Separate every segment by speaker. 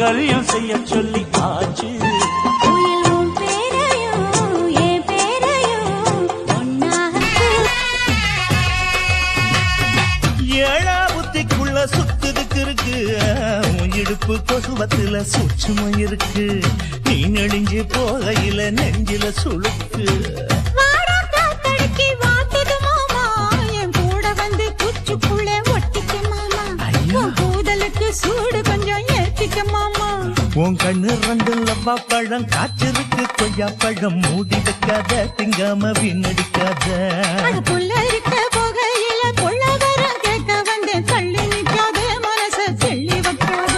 Speaker 1: மங்கல்யம் செய்ய சொல்லி ஆச்சு. ஏழா புத்திக்குள்ள சுத்துதுக்கு இருக்கு, இடுப்பு கொசுவத்துல சூட்சுமம் இருக்கு. நீ நெடுஞ்சு போகையில நெஞ்சில சுழுக்கு.
Speaker 2: சூடு கொஞ்சம் ஏத்திக்க மாமா.
Speaker 1: உன் கண்ணு ரெண்டு லவ்வா பழம் காய்ச்சிருக்கு, கொய்யா பழம் மூடி வைக்காத, திங்காம வீணடிக்காத.
Speaker 2: புள்ள இருக்க போகையில கொள்ள வர கேட்க வந்தேன், தள்ளி நிற்காத மனச செள்ளி வைக்காத.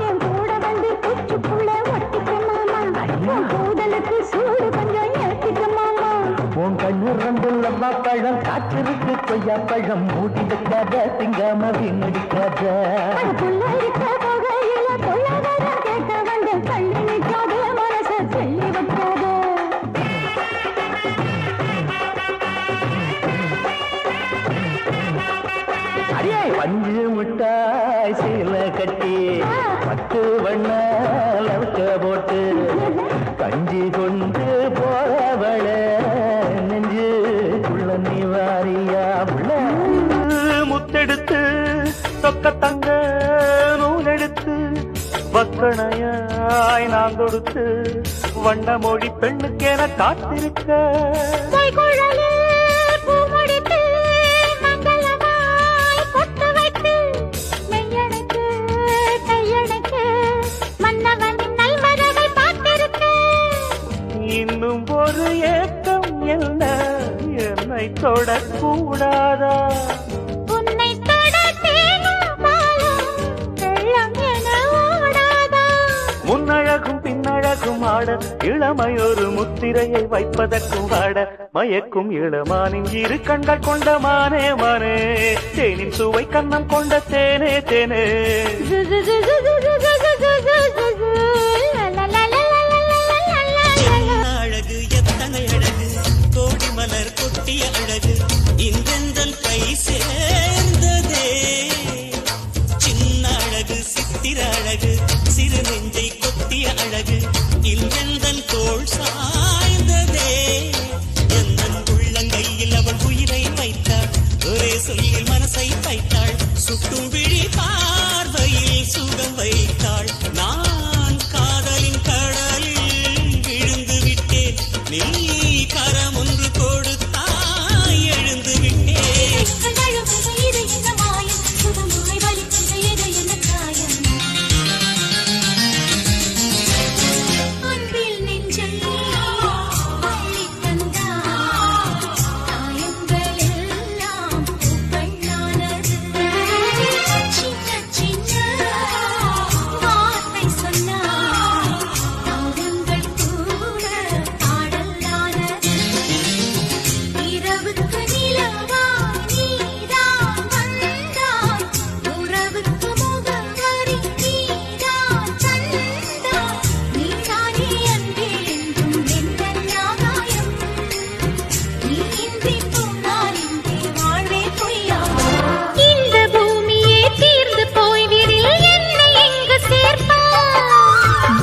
Speaker 2: என் கூட வந்து குச்சுக்குள்ள ஒட்டிக்க மாமா. கூதலுக்கு சூடு கொஞ்சம் ஏத்திக்க மாமா.
Speaker 1: உன் கண்ணு ரெண்டு லவ்வா பழம் காய்ச்சிருக்கு, கொய்யா பழம் மூடி வைக்காத, திங்காம வீணடிக்காத.
Speaker 2: புள்ள இருக்க போகையில கொள்ள வர கேட்க வந்தேன், தள்ளி நிற்காத மனச செள்ளி வைக்காத.
Speaker 1: அடியே பஞ்சு முட்டாய் சீல கட்டி, பட்டு வண்ண லவுக்க போட்டு, கஞ்சி கொண்டு போறவள நெஞ்சு உள்ள நீ வாரியா உள்ள. முத்தெடுத்து தொக்க தங்க நூலெடுத்து வக்கணையாய் நான் கொடுத்து, வண்ண மொழி பெண்ணுக்கென காத்திருக்க. இன்னும் ஒரு ஏக்கம் என்ன, என்னை தொடக்கூடாதா?
Speaker 2: உன்னை தொட தேனும் பாலும் வெள்ளம் என ஓடாதா?
Speaker 1: முன்னழகும் பின்னழகும் ஆட, இளமையொரு முத்திரையை வைப்பதற்கும் ஆட, மயக்கும் இளமானின் இரு கண்கள் கொண்ட மானே மானே, தேனின் சுவை கண்ணம் கொண்ட தேனே தேனே.
Speaker 3: அழகு எத்தனை அழகு, கோடி மலர் கொட்டிய அழகு, இன்றெந்தன் கை சேர்ந்ததே. சின்ன அழகு சித்திர அழகு, சிறு நெஞ்சை கொத்திய அழகு, இன்றெந்தன் தோள் சாய்ந்ததே. எந்தன் உள்ளங்கையில் அவள் உயிரை வைத்தாள், ஒரே சொல்லில் மனசை வைத்தாள், சுட்டும் விழி பார்வையில் சுகம் வைத்தாள். நான் காதலின் கடலில் விழுந்து விட்டேன், நீ கரம் ஒன்று கொடுத்தாய் எழுந்து விட்டேன்.
Speaker 2: அன்பில் நெஞ்சை அள்ளி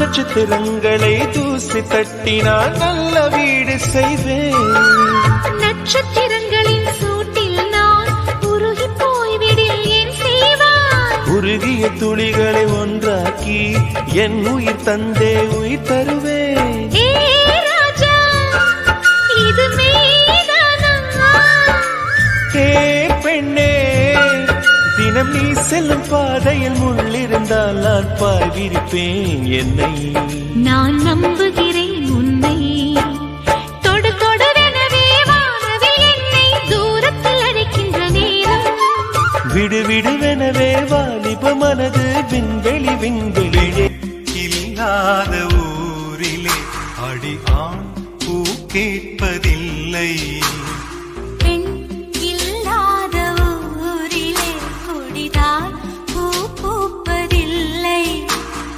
Speaker 1: நட்சத்திரங்களை தூசி தட்டினால் நல்ல வீடு செய்வேன்.
Speaker 2: நட்சத்திரங்களின் சூட்டில் நான் உருகி போய்விடில் என் செய்வாய்.
Speaker 1: உருகிய துளிகளை ஒன்றாக்கி என் உயிர் தந்தே உயிர் தருவேன்.
Speaker 2: ஏ ராஜா, இது மெய்தானா?
Speaker 1: ஏ பெண்ணே, தினம் நீ செல்லும் பாதையில் முள்ளிருந்தால் நான் பாய் விரிப்பேன் என்னை.
Speaker 2: நான் நம்புகிறேன் உன்னை, தொடு தொடரெனவே வானவில் என்னை தூரத்தில் அழைக்கின்ற நேரம்.
Speaker 1: விடு விடுவெனவே வாலிப மனது விண்வெளி விண்வெளியே.
Speaker 4: இல்லாத ஊரிலே அடி ஆண் பூ கேட்பதில்லை,
Speaker 2: பெண் இல்லாத ஊரிலே கொடிதான் பூ பூப்பதில்லை.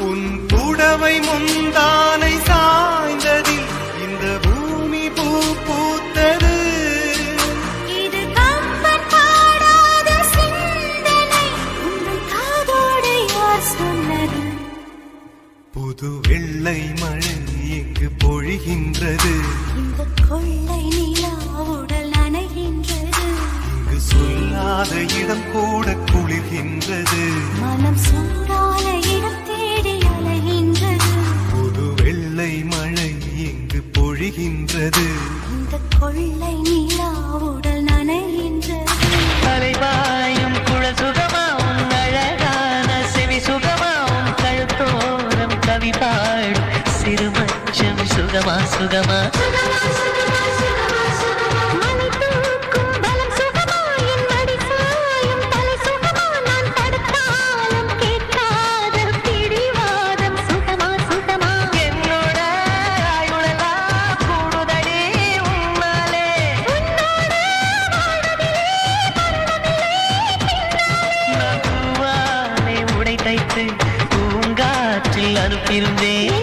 Speaker 4: உன் புடவை முந்தானை சாய்ந்ததில் இந்த பூமி பூ பூத்தது.
Speaker 2: இது கம்பன் பாடாத சிந்தனை, உங்கள் காதோடு யார்
Speaker 4: புது வெள்ளை மழை இங்கு பொழிகின்றது
Speaker 5: இந்த கொள்ளை நிலா உடல் நனைகின்றது
Speaker 4: இங்கு சொல்லாத இடம் கூட குளிர்கின்றது
Speaker 5: மனம் சூடான இடம் தேடி அலைகின்றது
Speaker 4: புது வெள்ளை மழை இங்கு பொழிகின்றது
Speaker 5: இந்த கொள்ளை நிலா உடல் நனைகின்றது
Speaker 6: அலைவாயும் குழல் சுகமாவும் அழகான செவி சுகமாவும் கழுத்தோரம் கவி பாடும் சிறுமச்சம் சுகமா சுகமா
Speaker 5: மணி தூக்கும் பலம் சுகமா என் மடி சாயும் தலை சுகமா நான் தடுத்தாலும் கேட்காத பிடிவாதம் சுகமா சுகமா
Speaker 6: என்னோட ஆயுளெல்லாம் கூடுதடி உன்னாலே நான் பூவாலே உடை தைத்து பூங்காற்றில் அனுப்பியிருந்தேன்